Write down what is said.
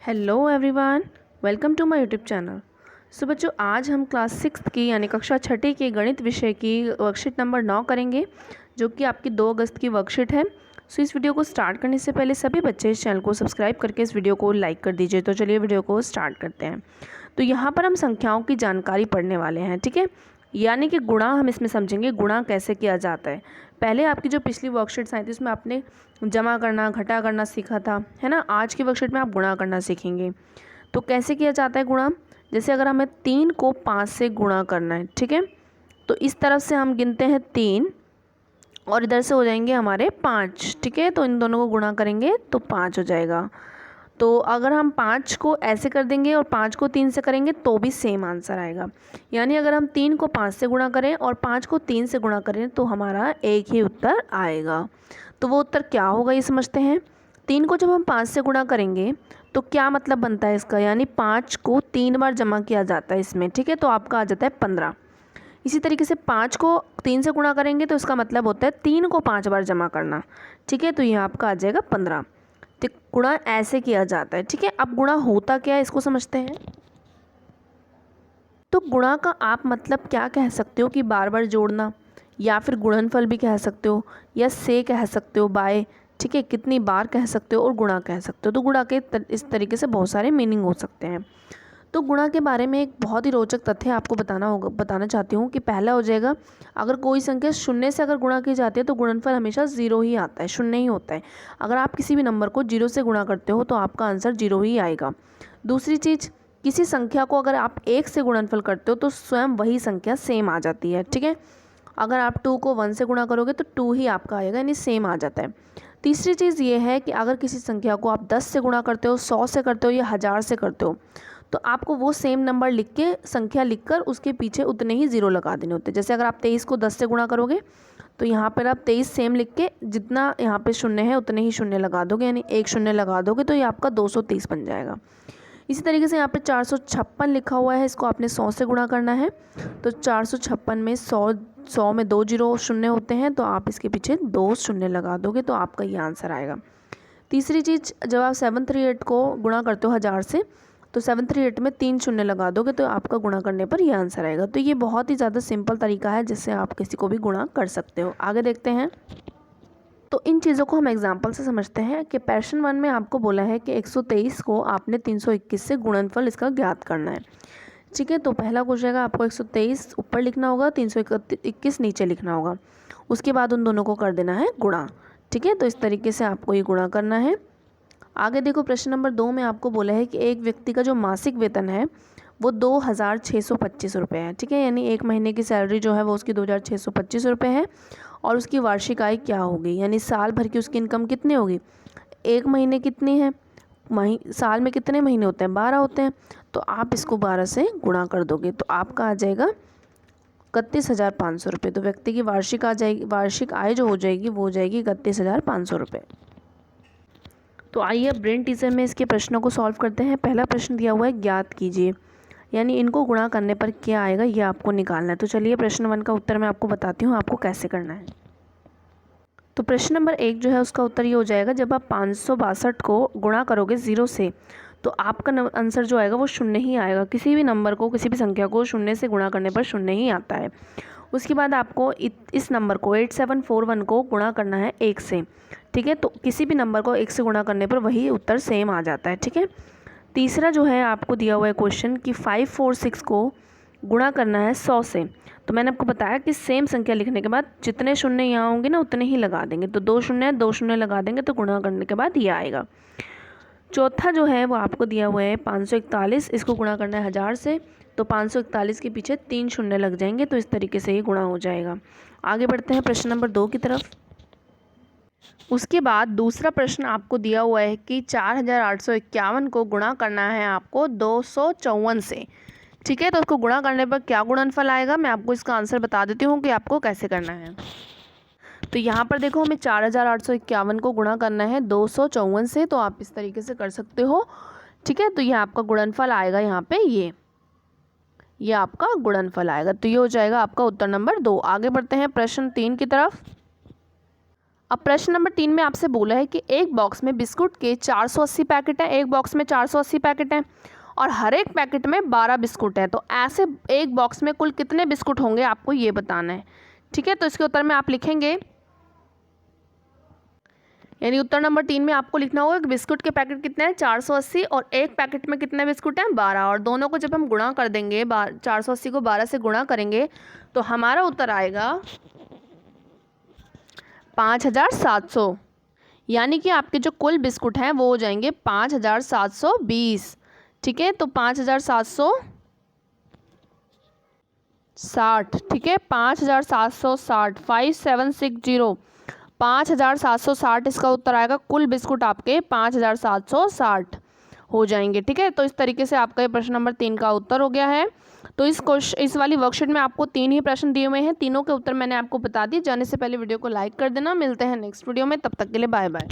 Hello everyone, welcome to my YouTube channel. So बच्चों, आज हम क्लास 6 की यानी कक्षा छठी के गणित विषय की वर्कशीट नंबर 9 करेंगे, जो कि आपकी 2 अगस्त की वर्कशीट है। सो इस वीडियो को स्टार्ट करने से पहले सभी बच्चे इस चैनल को सब्सक्राइब करके इस वीडियो को लाइक कर दीजिए। तो चलिए वीडियो को स्टार्ट करते हैं। तो यहाँ पर हम संख्याओं की जानकारी पढ़ने वाले हैं, ठीक है। यानी कि गुणा हम इसमें समझेंगे, गुणा कैसे किया जाता है। पहले आपकी जो पिछली वर्कशीट्स आई थी उसमें आपने जमा करना, घटा करना सीखा था, है ना। आज की वर्कशीट में आप गुणा करना सीखेंगे। तो कैसे किया जाता है गुणा? जैसे अगर हमें 3 को 5 से गुणा करना है, ठीक है, तो इस तरफ से हम गिनते हैं 3 और इधर से हो जाएंगे हमारे 5, ठीक है। तो इन दोनों को गुणा करेंगे तो 5 हो जाएगा। तो अगर हम 5 को ऐसे कर देंगे और 5 को 3 से करेंगे तो भी सेम आंसर आएगा। यानी अगर हम 3 को 5 से गुणा करें और 5 को 3 से गुणा करें तो हमारा एक ही उत्तर आएगा। तो वो उत्तर क्या होगा ये समझते हैं। 3 को जब हम 5 से गुणा करेंगे तो क्या मतलब बनता है इसका, यानी 5 को 3 बार जमा किया जाता है इसमें, ठीक है। तो आपका आ जाता है 15। इसी तरीके से 5 को 3 से गुणा करेंगे तो इसका मतलब होता है 3 को 5 बार जमा करना, ठीक है। तो ये आपका आ जाएगा 15। तो गुणा ऐसे किया जाता है, ठीक है। अब गुणा होता क्या है इसको समझते हैं। तो गुणा का आप मतलब क्या कह सकते हो कि बार बार जोड़ना, या फिर गुणनफल भी कह सकते हो, या से कह सकते हो, बाय, ठीक है, कितनी बार कह सकते हो, और गुणा कह सकते हो। तो गुणा के इस तरीके से बहुत सारे मीनिंग हो सकते हैं। तो गुणा के बारे में एक बहुत ही रोचक तथ्य आपको बताना चाहती हूँ कि पहला हो जाएगा, अगर कोई संख्या शून्य से अगर गुणा की जाती है तो गुणनफल हमेशा 0 ही आता है, शून्य ही होता है। अगर आप किसी भी नंबर को 0 से गुणा करते हो तो आपका आंसर 0 ही आएगा। दूसरी चीज़, किसी संख्या को अगर आप 1 से गुणनफल करते हो तो स्वयं वही संख्या सेम आ जाती है, ठीक है। अगर आप 2 को 1 से गुणा करोगे तो 2 ही आपका आएगा, यानी सेम आ जाता है। तीसरी चीज़ ये है कि अगर किसी संख्या को आप 10 से गुणा करते हो, 100 से करते हो या 1000 से करते हो, तो आपको वो सेम नंबर लिख के, संख्या लिखकर उसके पीछे उतने ही 0 लगा देने होते हैं। जैसे अगर आप 23 को 10 से गुणा करोगे तो यहाँ पर आप 23 सेम लिख के जितना यहाँ पे शून्य है उतने ही शून्य लगा दोगे, यानी एक शून्य लगा दोगे तो ये आपका 230 बन जाएगा। इसी तरीके से यहाँ पे 456 लिखा हुआ है, इसको आपने 100 से गुणा करना है। तो 456 में 100 में 2 जीरो शून्य होते हैं, तो आप इसके पीछे 2 शून्य लगा दोगे तो आपका ये आंसर आएगा। तीसरी चीज़, जब आप 738 को गुणा करते हो 1000 से तो 738 में 3 शून्य लगा दोगे तो आपका गुणा करने पर ये आंसर आएगा। तो ये बहुत ही ज़्यादा सिंपल तरीका है जिससे आप किसी को भी गुणा कर सकते हो। आगे देखते हैं। तो इन चीज़ों को हम एग्जाम्पल से समझते हैं कि प्रश्न 1 में आपको बोला है कि 123 को आपने 321 से गुणनफल इसका ज्ञात करना है, ठीक है। तो पहला कुछ जाएगा, आपको 123 ऊपर लिखना होगा, 321 नीचे लिखना होगा। उसके बाद उन दोनों को कर देना है गुणा, ठीक है। तो इस तरीके से आपको ये गुणा करना है। आगे देखो, प्रश्न नंबर 2 में आपको बोला है कि एक व्यक्ति का जो मासिक वेतन है वो 2625 रुपये है, ठीक है। यानी एक महीने की सैलरी जो है वो उसकी 2625 रुपये है। और उसकी वार्षिक आय क्या होगी, यानी साल भर की उसकी इनकम कितनी होगी। एक महीने कितनी है, साल में कितने महीने होते हैं, 12 होते हैं। तो आप इसको 12 से गुणा कर दोगे तो आपका आ जाएगा 31,500 रुपये। तो व्यक्ति की वार्षिक आय जो हो जाएगी वो हो जाएगी 31,500 रुपये। तो आइए ब्रेन टीचर में इसके प्रश्नों को सॉल्व करते हैं। पहला प्रश्न दिया हुआ है, ज्ञात कीजिए, यानी इनको गुणा करने पर क्या आएगा ये आपको निकालना है। तो चलिए प्रश्न 1 का उत्तर मैं आपको बताती हूँ आपको कैसे करना है। तो प्रश्न नंबर 1 जो है उसका उत्तर ये हो जाएगा, जब आप 562 को गुणा करोगे 0 से तो आपका आंसर जो आएगा वो शून्य ही आएगा। किसी भी नंबर को, किसी भी संख्या को शून्य से गुणा करने पर शून्य ही आता है। उसके बाद आपको इस नंबर को 8741 को गुणा करना है 1 से, ठीक है। तो किसी भी नंबर को 1 से गुणा करने पर वही उत्तर सेम आ जाता है, ठीक है। तीसरा जो है आपको दिया हुआ है क्वेश्चन कि 546 को गुणा करना है 100 से। तो मैंने आपको बताया कि सेम संख्या लिखने के बाद जितने शून्य यहाँ होंगे ना उतने ही लगा देंगे। तो 2 शून्य लगा देंगे तो गुणा करने के बाद ये आएगा। चौथा जो है वो आपको दिया हुआ है 541, इसको गुणा करना है 1000 से। तो 541 के पीछे 3 शून्य लग जाएंगे, तो इस तरीके से ये गुणा हो जाएगा। आगे बढ़ते हैं प्रश्न नंबर 2 की तरफ। उसके बाद दूसरा प्रश्न आपको दिया हुआ है कि 4851 को गुणा करना है आपको 254 से, ठीक है। तो उसको गुणा करने पर क्या गुणनफल आएगा, मैं आपको इसका आंसर बता देती हूँ कि आपको कैसे करना है। तो यहाँ पर देखो, हमें 4851 को गुणा करना है 254 से, तो आप इस तरीके से कर सकते हो, ठीक है। तो ये आपका गुणनफल आएगा, यहाँ पे ये आपका गुणनफल आएगा। तो ये हो जाएगा आपका उत्तर नंबर 2। आगे बढ़ते हैं प्रश्न 3 की तरफ। अब प्रश्न नंबर 3 में आपसे बोला है कि एक बॉक्स में बिस्कुट के 480 पैकेट हैं, एक बॉक्स में 480 पैकेट हैं और हर एक पैकेट में 12 बिस्कुट हैं। तो ऐसे एक बॉक्स में कुल कितने बिस्कुट होंगे आपको ये बताना है। ठीक है, तो इसके उत्तर में आप लिखेंगे, यानी उत्तर नंबर 3 में आपको लिखना होगा कि बिस्कुट के पैकेट कितने हैं 480 और एक पैकेट में कितने बिस्कुट हैं 12, और दोनों को जब हम गुणा कर देंगे 480 को 12 से गुणा करेंगे तो हमारा उत्तर आएगा 5700, यानी कि आपके जो कुल बिस्कुट हैं वो हो जाएंगे 5720। ठीक है, तो 5760, ठीक है 5760, 5760, 5760 इसका उत्तर आएगा। कुल बिस्कुट आपके 5760 हो जाएंगे। ठीक है, तो इस तरीके से आपका ये प्रश्न नंबर 3 का उत्तर हो गया है। तो इस वाली वर्कशीट में आपको 3 ही प्रश्न दिए हुए हैं, तीनों के उत्तर मैंने आपको बता दिए। जाने से पहले वीडियो को लाइक कर देना। मिलते हैं नेक्स्ट वीडियो में, तब तक के लिए बाय बाय।